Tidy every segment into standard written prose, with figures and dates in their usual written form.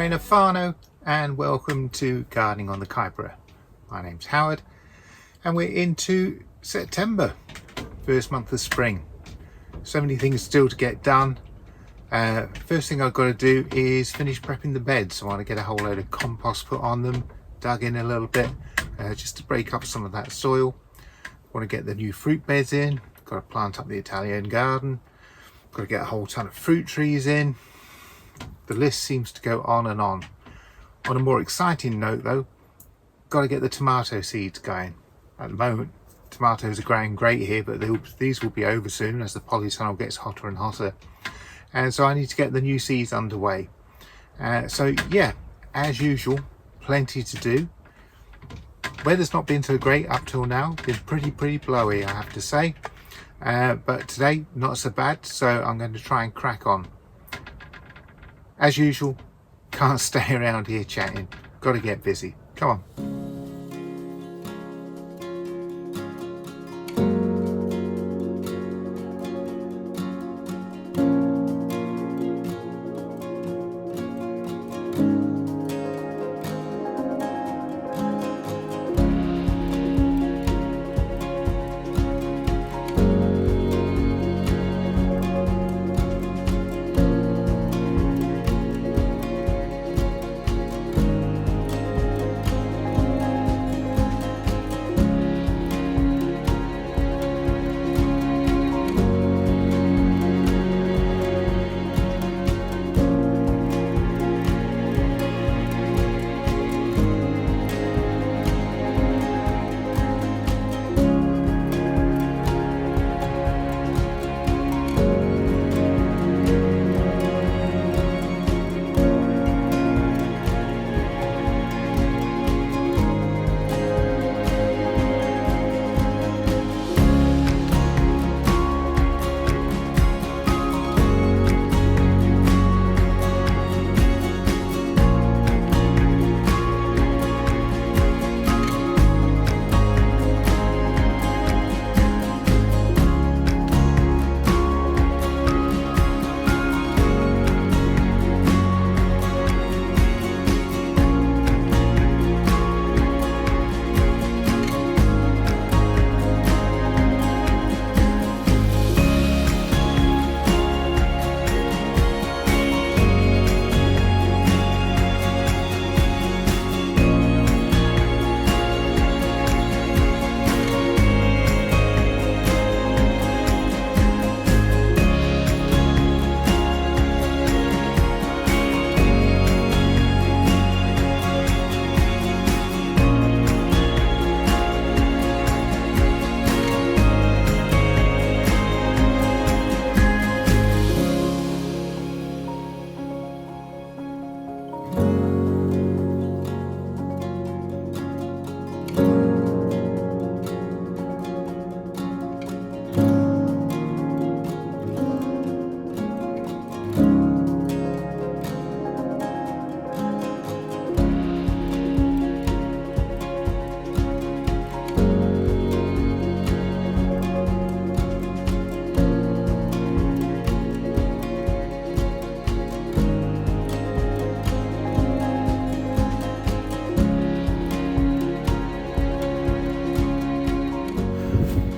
Marina Fano and welcome to Gardening on the Kaipara. My name's Howard and we're into September, first month of spring. So many things still to get done. First thing I've got to do is finish prepping the beds. I want to get a whole load of compost put on them, dug in a little bit just to break up some of that soil. Want to get the new fruit beds in, got to plant up the Italian garden, got to get a whole ton of fruit trees in. The list seems to go on and on. On a more exciting note though, got to get the tomato seeds going. At the moment tomatoes are growing great here, but these will be over soon as the polytunnel gets hotter and hotter, and so I need to get the new seeds underway. So yeah, as usual, plenty to do. Weather's not been so great up till now, been pretty blowy I have to say, but today not so bad, so I'm going to try and crack on. As usual, can't stay around here chatting, got to get busy. Come on.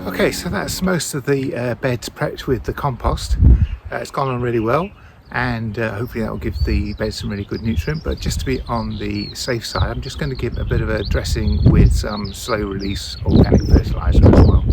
Okay, so that's most of the beds prepped with the compost. It's gone on really well, and hopefully that will give the beds some really good nutrient. But just to be on the safe side, I'm just going to give a bit of a dressing with some slow release organic fertilizer as well.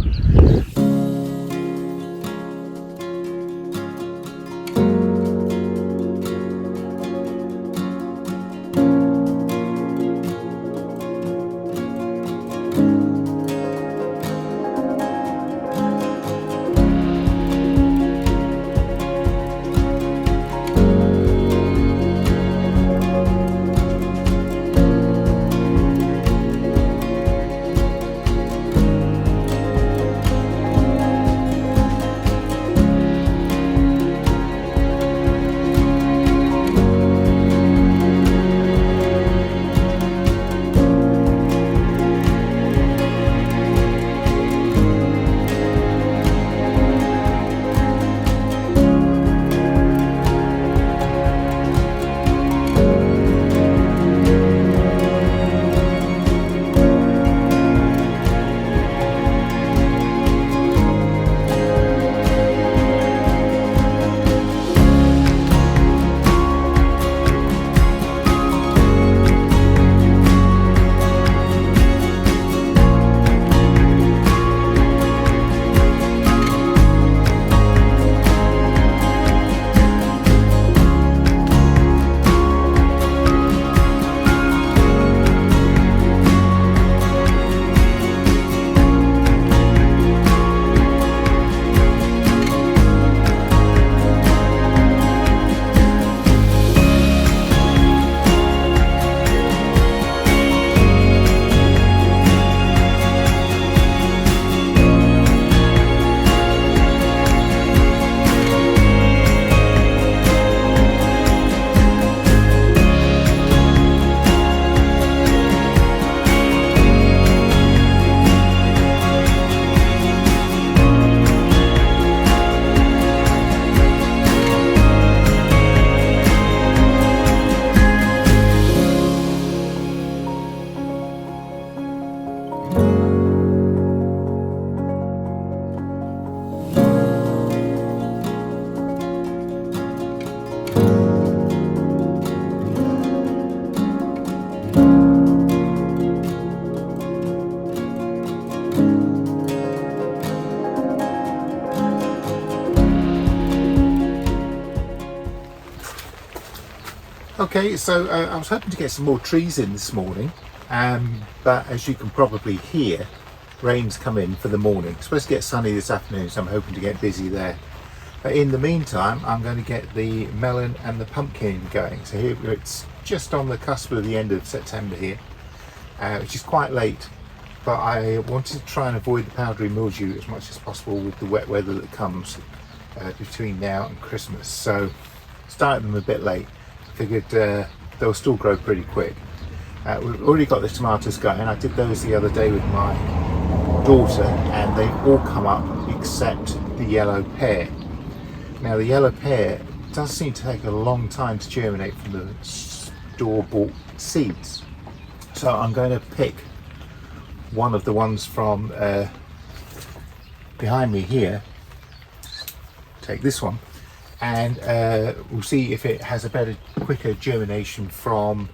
Okay, so I was hoping to get some more trees in this morning, but as you can probably hear, rain's come in for the morning. It's supposed to get sunny this afternoon, so I'm hoping to get busy there. But in the meantime, I'm going to get the melon and the pumpkin going. So here it's just on the cusp of the end of September here, which is quite late. But I wanted to try and avoid the powdery mildew as much as possible with the wet weather that comes between now and Christmas. So started them a bit late. Figured they'll still grow pretty quick. We've already got the tomatoes going. I did those the other day with my daughter and they all come up except the yellow pear. Now the yellow pear does seem to take a long time to germinate from the store-bought seeds. So I'm going to pick one of the ones from behind me here, take this one, and we'll see if it has a better, quicker germination from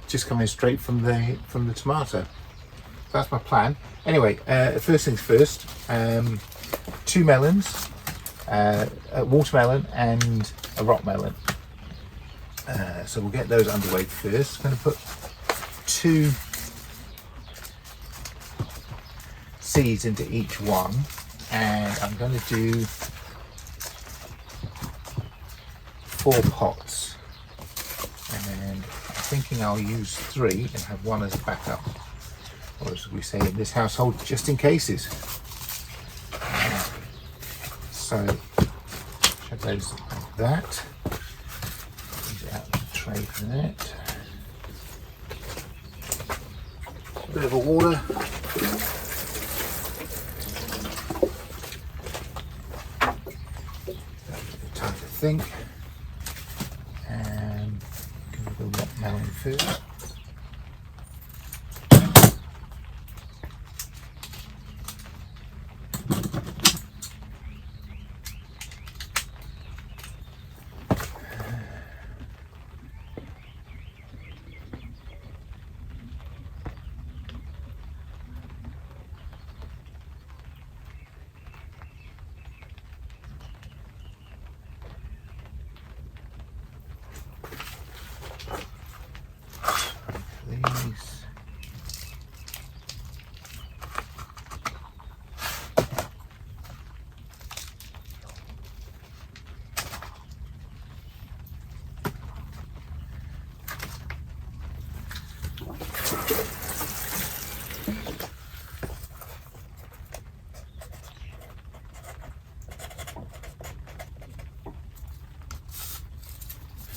just coming straight from the tomato. That's my plan. Anyway, first things first, 2 melons, a watermelon and a rock melon. So we'll get those underway first. I'm going to put 2 seeds into each one, and I'm going to do 4 pots, and I'm thinking I'll use 3 and have 1 as a backup, or as we say in this household, just in cases. So check those like that. These out of the tray for that. A bit of a water. Time to think. And give it a rock melon first.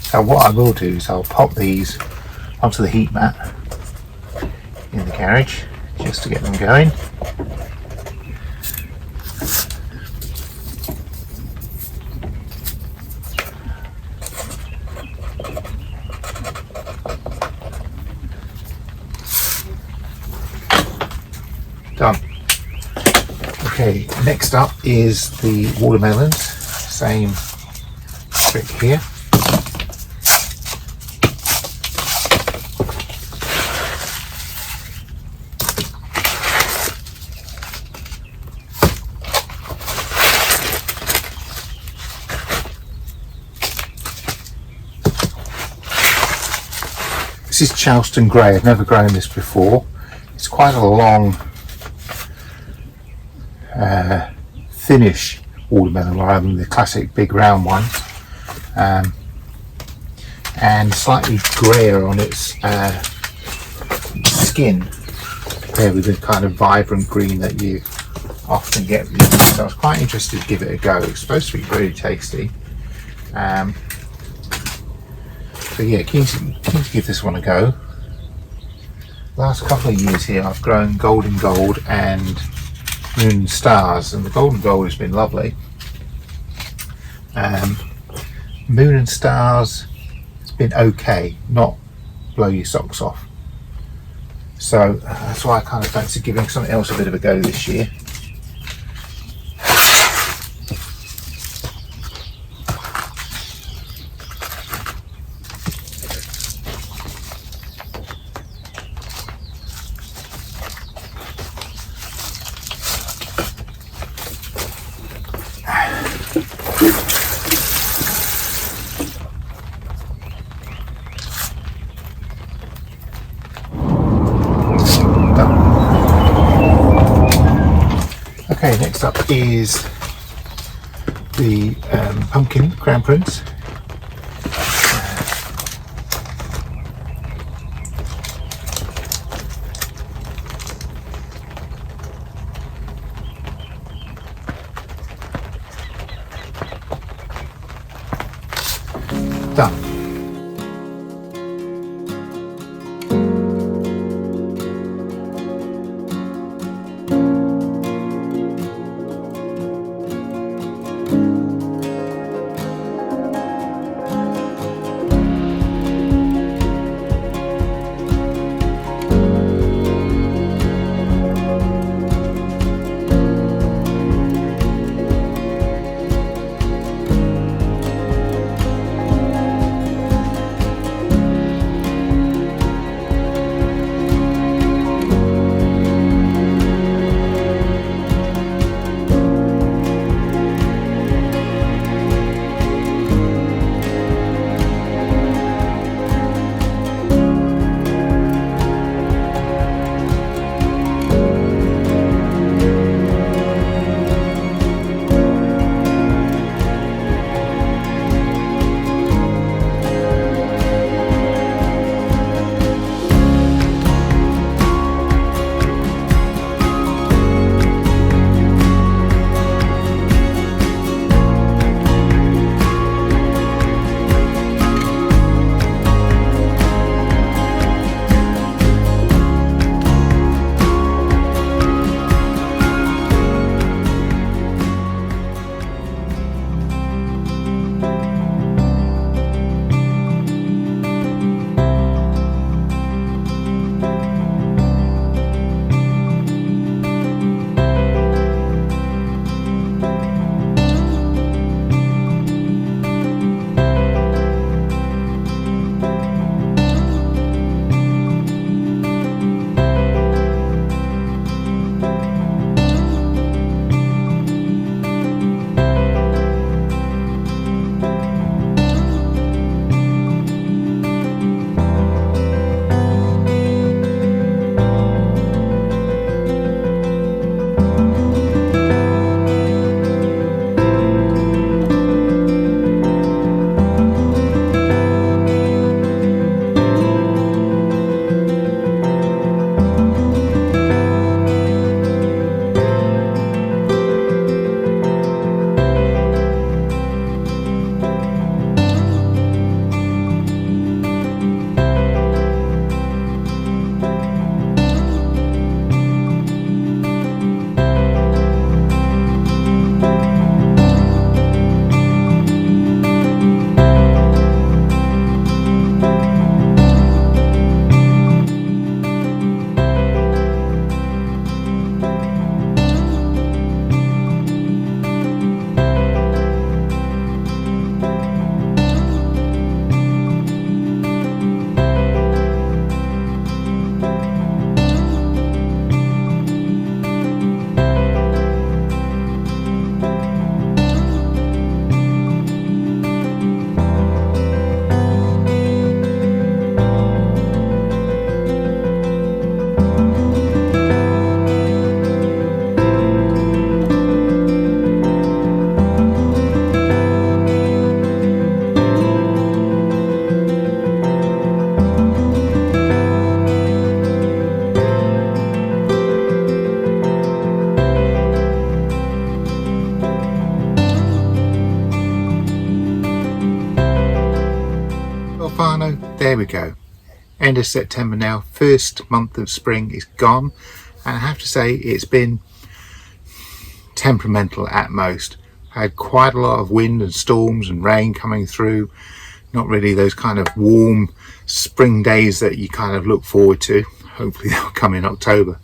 So what I will do is I'll pop these onto the heat mat in the garage just to get them going. Done. Okay, next up is the watermelons. Same trick here. This is Charleston Grey. I've never grown this before. It's quite a long, thinnish watermelon rather than the classic big round one, and slightly greyer on its skin compared with the kind of vibrant green that you often get. So I was quite interested to give it a go. It's supposed to be really tasty. So yeah, keen to give this one a go. Last couple of years here I've grown golden gold and moon and stars, and the golden gold has been lovely. Moon and stars has been okay, not blow your socks off. So that's why I kind of fancy giving something else a bit of a go this year. Next up is the pumpkin Crown Prince. Done. There we go. End of September now, first month of spring is gone, and I have to say it's been temperamental at most. I had quite a lot of wind and storms and rain coming through, not really those kind of warm spring days that you kind of look forward to. Hopefully they'll come in October,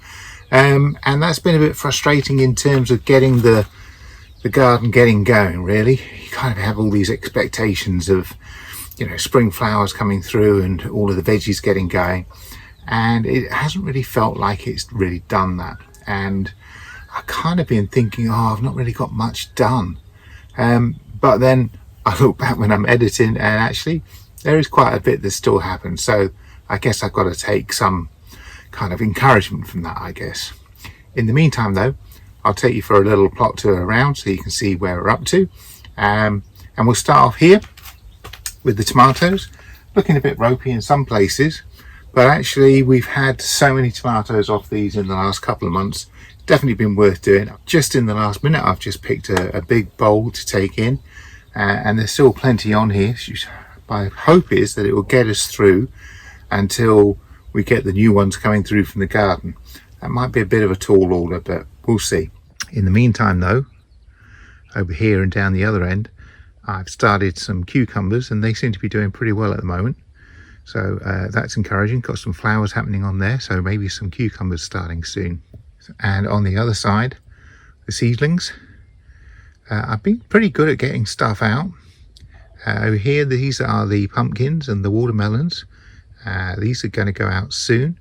and that's been a bit frustrating in terms of getting the garden getting going. Really, you kind of have all these expectations of, you know, spring flowers coming through and all of the veggies getting going, and it hasn't really felt like it's really done that. And I kind of been thinking, oh, I've not really got much done, but then I look back when I'm editing, and actually there is quite a bit that still happens. So I guess I've got to take some kind of encouragement from that, I guess. In the meantime though, I'll take you for a little plot tour around so you can see where we're up to. And we'll start off here with the tomatoes, looking a bit ropey in some places, but actually we've had so many tomatoes off these in the last couple of months. Definitely been worth doing. Just in the last minute I've just picked a big bowl to take in, and there's still plenty on here. My hope is that it will get us through until we get the new ones coming through from the garden. That might be a bit of a tall order, but we'll see. In the meantime though, over here and down the other end, I've started some cucumbers and they seem to be doing pretty well at the moment. So that's encouraging. Got some flowers happening on there, so maybe some cucumbers starting soon. And on the other side, the seedlings. I've been pretty good at getting stuff out. Over here, these are the pumpkins and the watermelons. These are going to go out soon,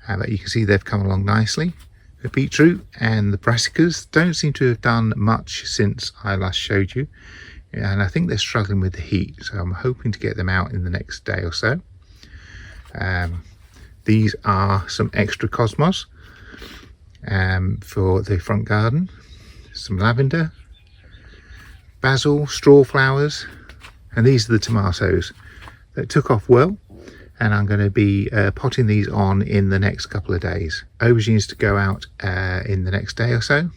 but you can see they've come along nicely. The beetroot and the brassicas don't seem to have done much since I last showed you, and I think they're struggling with the heat, so I'm hoping to get them out in the next day or so. These are some extra cosmos for the front garden, some lavender, basil, straw flowers, and these are the tomatoes that took off well. And I'm going to be potting these on in the next couple of days. Aubergines to go out in the next day or so,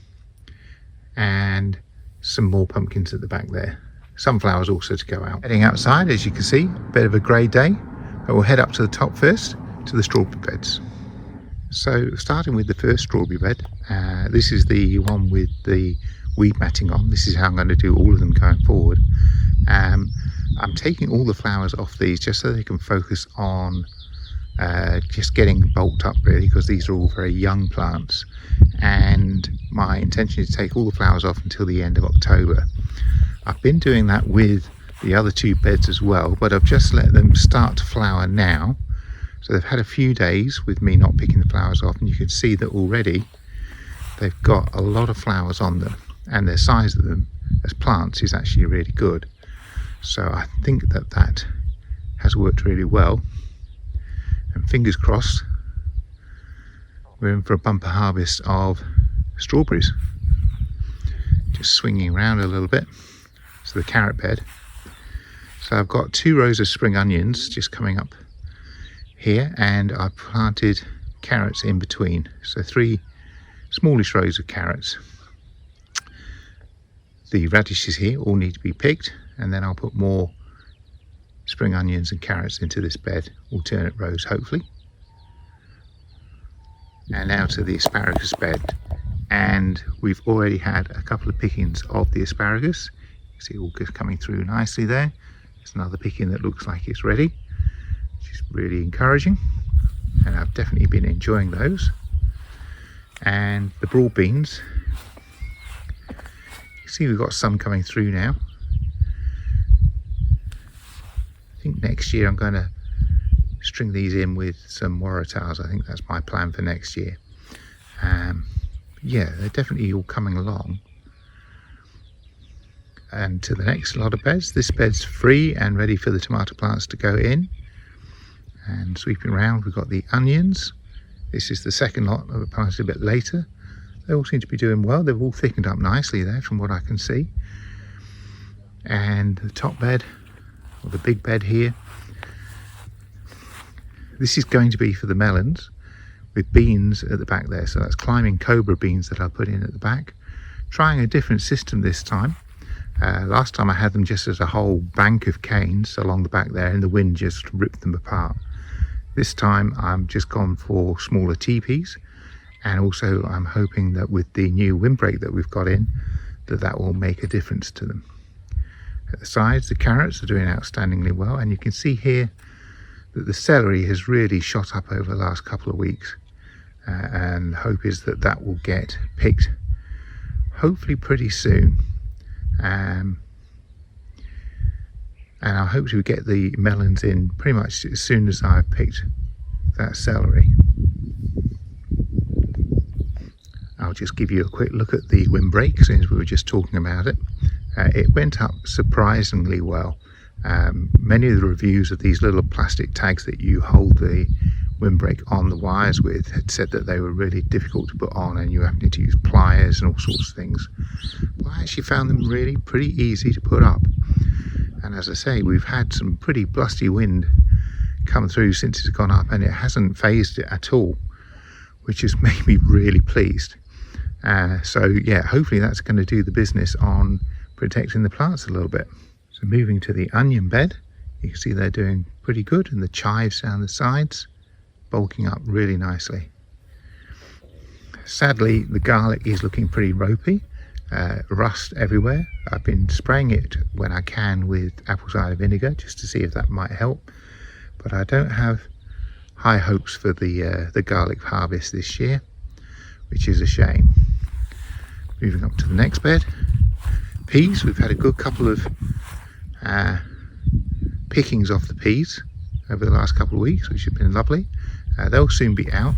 and some more pumpkins at the back there. Sunflowers also to go out. Heading outside, as you can see, a bit of a grey day, but we'll head up to the top first, to the strawberry beds. So starting with the first strawberry bed, this is the one with the weed matting on. This is how I'm going to do all of them going forward. I'm taking all the flowers off these just so they can focus on just getting bulked up really, because these are all very young plants, and my intention is to take all the flowers off until the end of October. I've been doing that with the other two beds as well, but I've just let them start to flower now. So they've had a few days with me not picking the flowers off, and you can see that already they've got a lot of flowers on them, and the size of them as plants is actually really good. So I think that that has worked really well, and fingers crossed we're in for a bumper harvest of strawberries. Just swinging around a little bit. So the carrot bed. So I've got 2 rows of spring onions just coming up here, and I've planted carrots in between. So 3 smallish rows of carrots. The radishes here all need to be picked, and then I'll put more spring onions and carrots into this bed, alternate rows hopefully. And now to the asparagus bed, and we've already had a couple of pickings of the asparagus. You see it all coming through nicely there. There's another picking that looks like it's ready, which is really encouraging, and I've definitely been enjoying those. And the broad beans, you see we've got some coming through now. I think next year I'm going to string these in with some waratahs. I think that's my plan for next year. Yeah, they're definitely all coming along. And to the next lot of beds. This bed's free and ready for the tomato plants to go in. And sweeping around, we've got the onions. This is the second lot that were planted a bit later. They all seem to be doing well. They've all thickened up nicely there from what I can see. And the top bed, or the big bed here, this is going to be for the melons with beans at the back there. So that's climbing cobra beans that I'll put in at the back. Trying a different system this time. Last time I had them just as a whole bank of canes along the back there, and the wind just ripped them apart. This time I'm just gone for smaller teepees, and also I'm hoping that with the new windbreak that we've got in, that will make a difference to them. At the sides, the carrots are doing outstandingly well, and you can see here that the celery has really shot up over the last couple of weeks, and the hope is that that will get picked hopefully pretty soon. And I hope to get the melons in pretty much as soon as I've picked that celery. I'll just give you a quick look at the windbreak since we were just talking about it. It went up surprisingly well. Many of the reviews of these little plastic tags that you hold the windbreak on the wires with had said that they were really difficult to put on and you were having to use pliers and all sorts of things. But I actually found them really pretty easy to put up. And as I say, we've had some pretty blusty wind come through since it's gone up, and it hasn't phased it at all, which has made me really pleased. So yeah, hopefully that's going to do the business on protecting the plants a little bit. So moving to the onion bed, you can see they're doing pretty good, and the chives down the sides bulking up really nicely. Sadly, the garlic is looking pretty ropey, rust everywhere. I've been spraying it when I can with apple cider vinegar just to see if that might help, but I don't have high hopes for the garlic harvest this year, which is a shame. Moving up to the next bed, peas. We've had a good couple of pickings off the peas over the last couple of weeks, which have been lovely. They'll soon be out,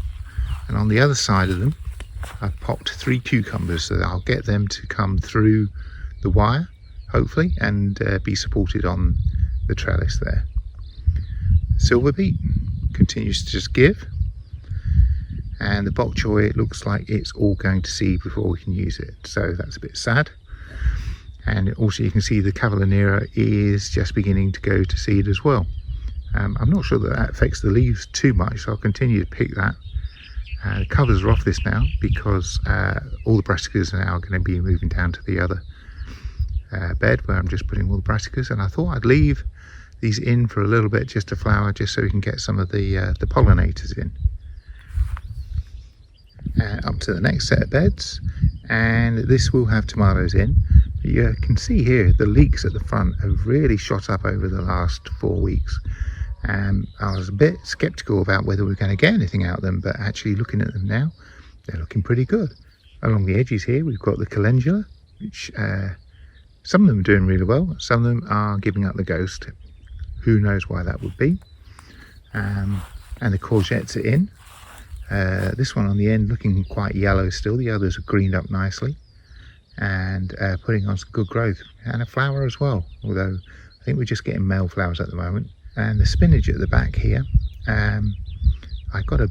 and on the other side of them I've popped 3 cucumbers, so that I'll get them to come through the wire hopefully and be supported on the trellis there. Silver beet continues to just give, and the bok choy, it looks like it's all going to seed before we can use it, so that's a bit sad. And also you can see the Cavallonera is just beginning to go to seed as well. I'm not sure that affects the leaves too much, so I'll continue to pick that. The covers are off this now because all the brassicas are now going to be moving down to the other bed where I'm just putting all the brassicas, and I thought I'd leave these in for a little bit just to flower, just so we can get some of the pollinators in. Up to the next set of beds, and this will have tomatoes in. You can see here the leeks at the front have really shot up over the last 4 weeks. I was a bit skeptical about whether we were going to get anything out of them, but actually looking at them now, they're looking pretty good. Along the edges here we've got the calendula, which some of them are doing really well, some of them are giving up the ghost. Who knows why that would be. And the courgettes are in. This one on the end looking quite yellow still, the others are greened up nicely and putting on some good growth, and a flower as well, although I think we're just getting male flowers at the moment. And the spinach at the back here, I got a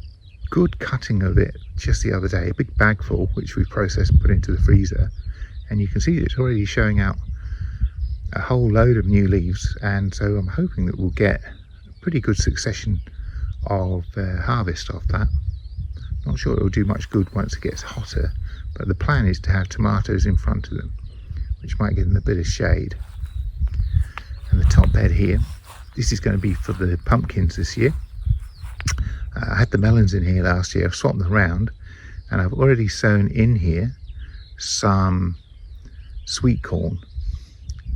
good cutting of it just the other day, a big bag full, which we processed and put into the freezer, and you can see it's already showing out a whole load of new leaves, and so I'm hoping that we'll get a pretty good succession of harvest off that. Not sure it'll do much good once it gets hotter, but the plan is to have tomatoes in front of them, which might give them a bit of shade. And the top bed here, this is going to be for the pumpkins this year. I had the melons in here last year, I've swapped them around, and I've already sown in here some sweet corn,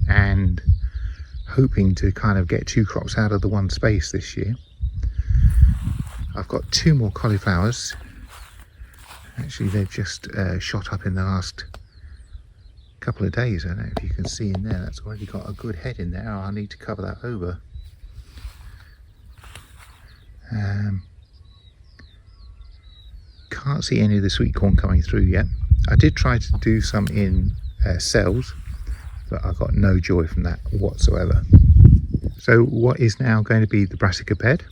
and hoping to kind of get 2 crops out of the one space this year. I've got 2 more cauliflowers. Actually, they've just shot up in the last couple of days. I don't know if you can see in there, that's already got a good head in there. I'll need to cover that over. Can't see any of the sweet corn coming through yet. I did try to do some in cells, but I got no joy from that whatsoever. So what is now going to be the brassica bed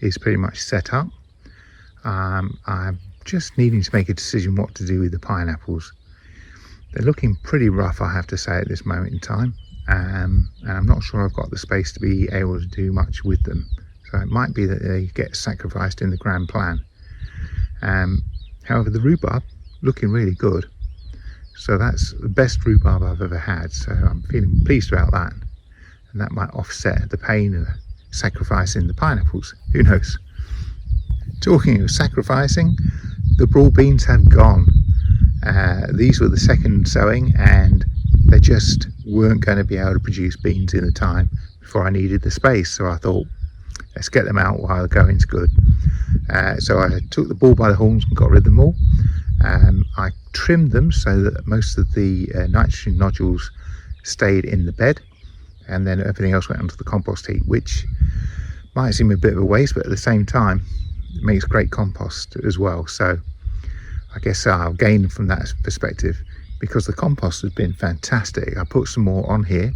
is pretty much set up. I'm just needing to make a decision what to do with the pineapples. They're looking pretty rough, I have to say, at this moment in time, and I'm not sure I've got the space to be able to do much with them, so it might be that they get sacrificed in the grand plan. However, the rhubarb looking really good, so that's the best rhubarb I've ever had, so I'm feeling pleased about that, and that might offset the pain of sacrificing the pineapples. Who knows? Talking of sacrificing, the broad beans have gone. These were the second sowing, and they just weren't going to be able to produce beans in the time before I needed the space, so I thought, let's get them out while the going's good. So I took the bull by the horns and got rid of them all. I trimmed them so that most of the nitrogen nodules stayed in the bed, and then everything else went onto the compost heap, which might seem a bit of a waste, but at the same time it makes great compost as well. So I guess I'll gain from that perspective, because the compost has been fantastic. I put some more on here,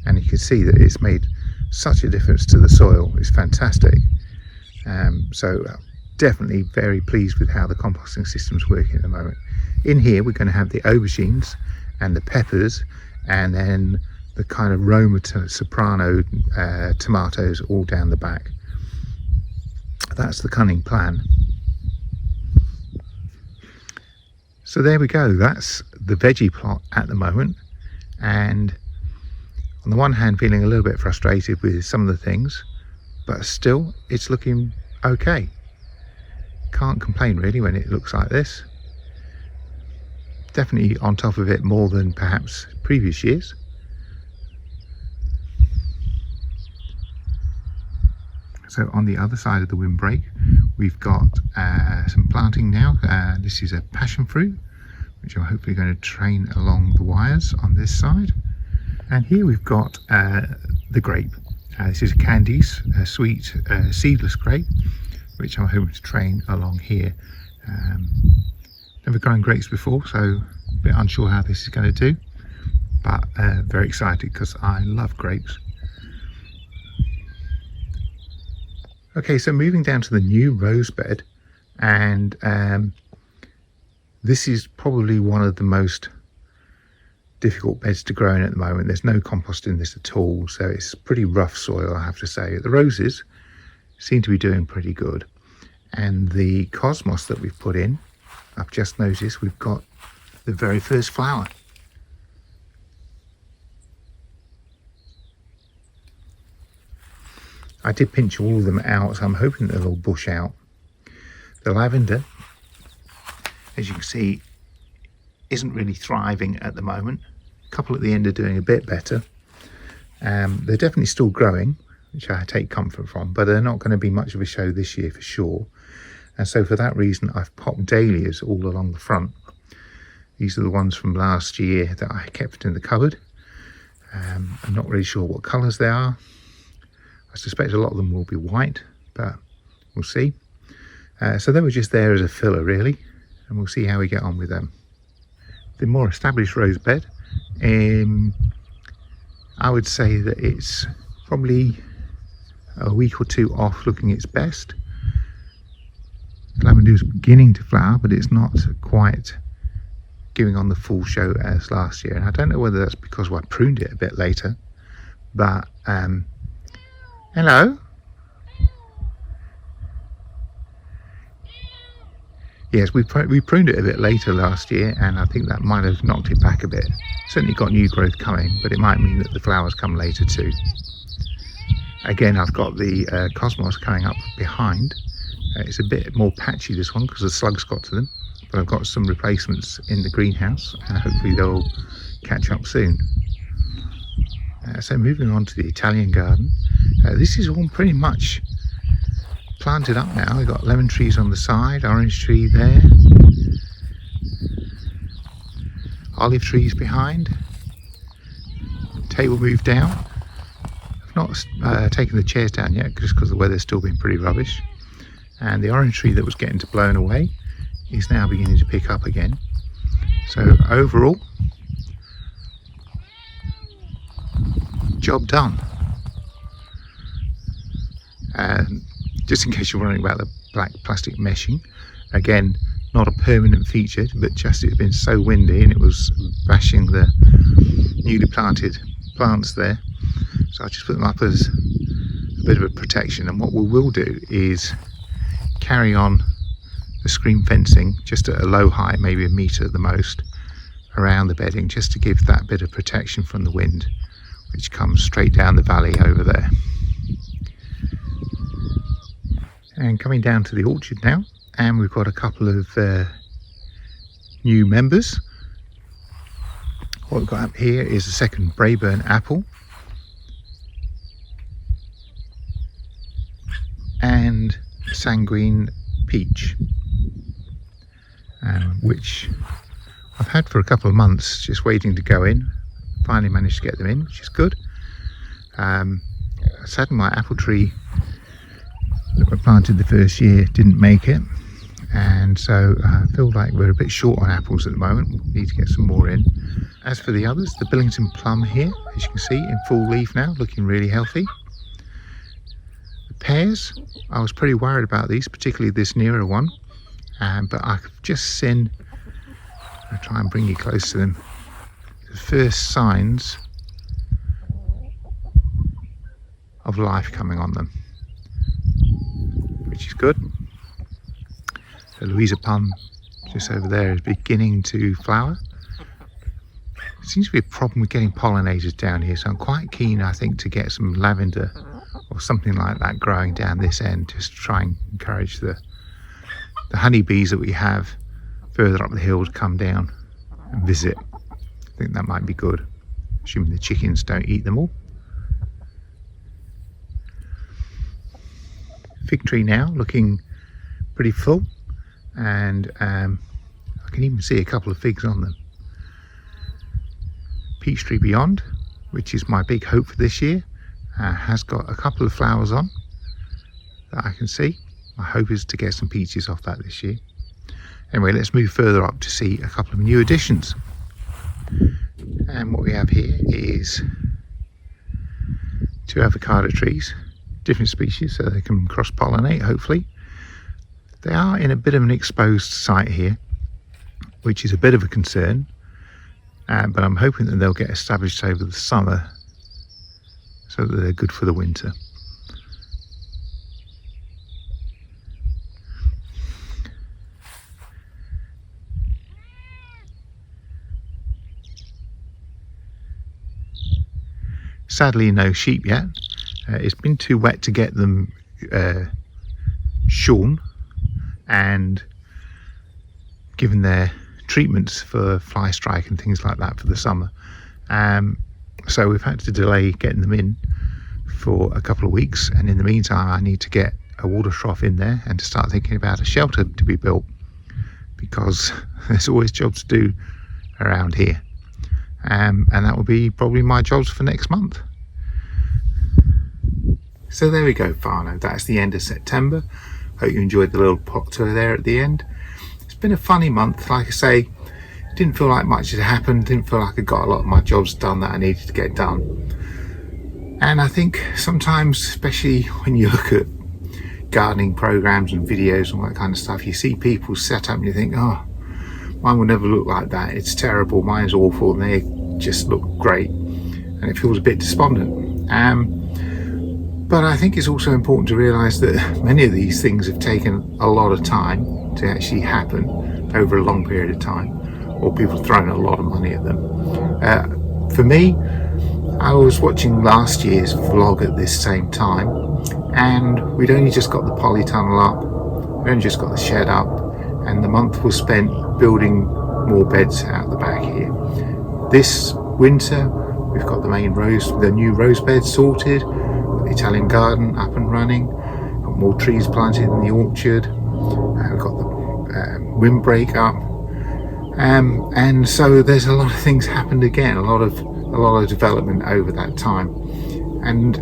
and you can see that it's made such a difference to the soil. It's fantastic. So definitely very pleased with how the composting system's working at the moment. In here we're going to have the aubergines and the peppers, and then the kind of Roma soprano tomatoes all down the back. That's the cunning plan. So there we go, that's the veggie plot at the moment, and on the one hand feeling a little bit frustrated with some of the things, but still it's looking okay. Can't complain really when it looks like this. Definitely on top of it more than perhaps previous years. So on the other side of the windbreak we've got some planting now. This is a passion fruit which I'm hopefully going to train along the wires on this side, and here we've got the grape. This is a Candice, a sweet seedless grape which I'm hoping to train along here. Never grown grapes before, so a bit unsure how this is going to do, but very excited because I love grapes. Okay, so moving down to the new rose bed, and this is probably one of the most difficult beds to grow in at the moment. There's no compost in this at all, so it's pretty rough soil, I have to say. The roses seem to be doing pretty good, and the cosmos that we've put in, I've just noticed we've got the very first flower. I did pinch all of them out, so I'm hoping they'll all bush out. The lavender, as you can see, isn't really thriving at the moment. A couple at the end are doing a bit better. They're definitely still growing, which I take comfort from, but they're not going to be much of a show this year for sure. And so for that reason, I've popped dahlias all along the front. These are the ones from last year that I kept in the cupboard. I'm not really sure what colours they are. I suspect a lot of them will be white, but we'll see. So they were just there as a filler really, and we'll see how we get on with them. The more established rose bed, I would say that it's probably a week or two off looking its best. Lavender is beginning to flower, but it's not quite giving on the full show as last year, and I don't know whether that's because I pruned it a bit later, but hello. Yes, we pruned it a bit later last year, and I think that might have knocked it back a bit. Certainly got new growth coming, but it might mean that the flowers come later too. Again, I've got the cosmos coming up behind. It's a bit more patchy, this one, because the slugs got to them, but I've got some replacements in the greenhouse, and hopefully they'll catch up soon. So moving on to the Italian garden, this is all pretty much planted up now. We've got lemon trees on the side, orange tree there, olive trees behind, table moved down. I've not taken the chairs down yet just because the weather's still been pretty rubbish, and the orange tree that was getting to blown away is now beginning to pick up again. So overall, job done. Just in case you're wondering about the black plastic meshing, again, not a permanent feature, but just it's been so windy and it was bashing the newly planted plants there, so I just put them up as a bit of a protection. And what we will do is carry on the screen fencing just at a low height, maybe a metre at the most, around the bedding, just to give that bit of protection from the wind which comes straight down the valley over there. And coming down to the orchard now, and we've got a couple of new members. What we've got up here is a second Braeburn apple and sanguine peach, which I've had for a couple of months, just waiting to go in. Finally managed to get them in, which is good. Sadly, my apple tree that I planted the first year didn't make it, and so I feel like we're a bit short on apples at the moment. We need to get some more in. As for the others, the Billington plum here, as you can see, in full leaf now, looking really healthy. The pears, I was pretty worried about these, particularly this nearer one, but I've just seen, I'll try and bring you close to them, the first signs of life coming on them, which is good. The Louisa plum just over there is beginning to flower. There seems to be a problem with getting pollinators down here, so I'm quite keen, I think, to get some lavender or something like that growing down this end, just to try and encourage the honeybees that we have further up the hill to come down and visit. I think that might be good, assuming the chickens don't eat them all. Fig tree now looking pretty full, and I can even see a couple of figs on them. Peach tree beyond, which is my big hope for this year, has got a couple of flowers on that I can see. My hope is to get some peaches off that this year. Anyway, let's move further up to see a couple of new additions. And what we have here is 2 avocado trees, different species, so they can cross-pollinate hopefully. They are in a bit of an exposed site here, which is a bit of a concern, but I'm hoping that they'll get established over the summer so that they're good for the winter. Sadly, no sheep yet. It's been too wet to get them shorn and given their treatments for fly strike and things like that for the summer. So we've had to delay getting them in for a couple of weeks, and in the meantime I need to get a water trough in there and to start thinking about a shelter to be built, because there's always jobs to do around here, and that will be probably my jobs for next month. So there we go, Farno, that's the end of September. Hope you enjoyed the little pot tour there at the end. It's been a funny month, like I say. Didn't feel like much had happened, didn't feel like I got a lot of my jobs done that I needed to get done. And I think sometimes, especially when you look at gardening programs and videos and all that kind of stuff, you see people set up and you think, oh, mine will never look like that, it's terrible, mine's awful, and they just look great, and it feels a bit despondent. But I think it's also important to realise that many of these things have taken a lot of time to actually happen over a long period of time, or people throwing a lot of money at them. For me, I was watching last year's vlog at this same time, and we'd only just got the polytunnel up, we'd only just got the shed up, and the month was spent building more beds out the back here. This winter we've got the new rose bed sorted, the Italian garden up and running, got more trees planted in the orchard, we've got the windbreak up, and so there's a lot of things happened again, a lot of development over that time. And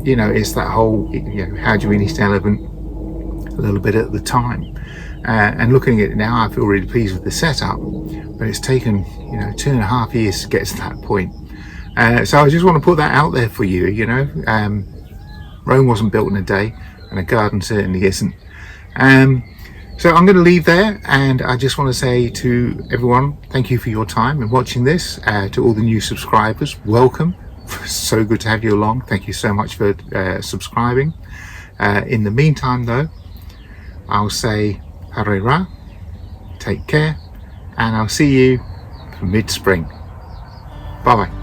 you know, it's that whole, you know, how do you eat an elephant a little bit at the time, and looking at it now, I feel really pleased with the setup, but it's taken, you know, 2.5 years to get to that point. So I just want to put that out there for you. You know, Rome wasn't built in a day, and a garden certainly isn't. So I'm going to leave there, and I just want to say to everyone, thank you for your time in watching this. To all the new subscribers, welcome. So good to have you along. Thank you so much for subscribing. In the meantime though, I'll say Harera, take care, and I'll see you for mid-spring. Bye bye.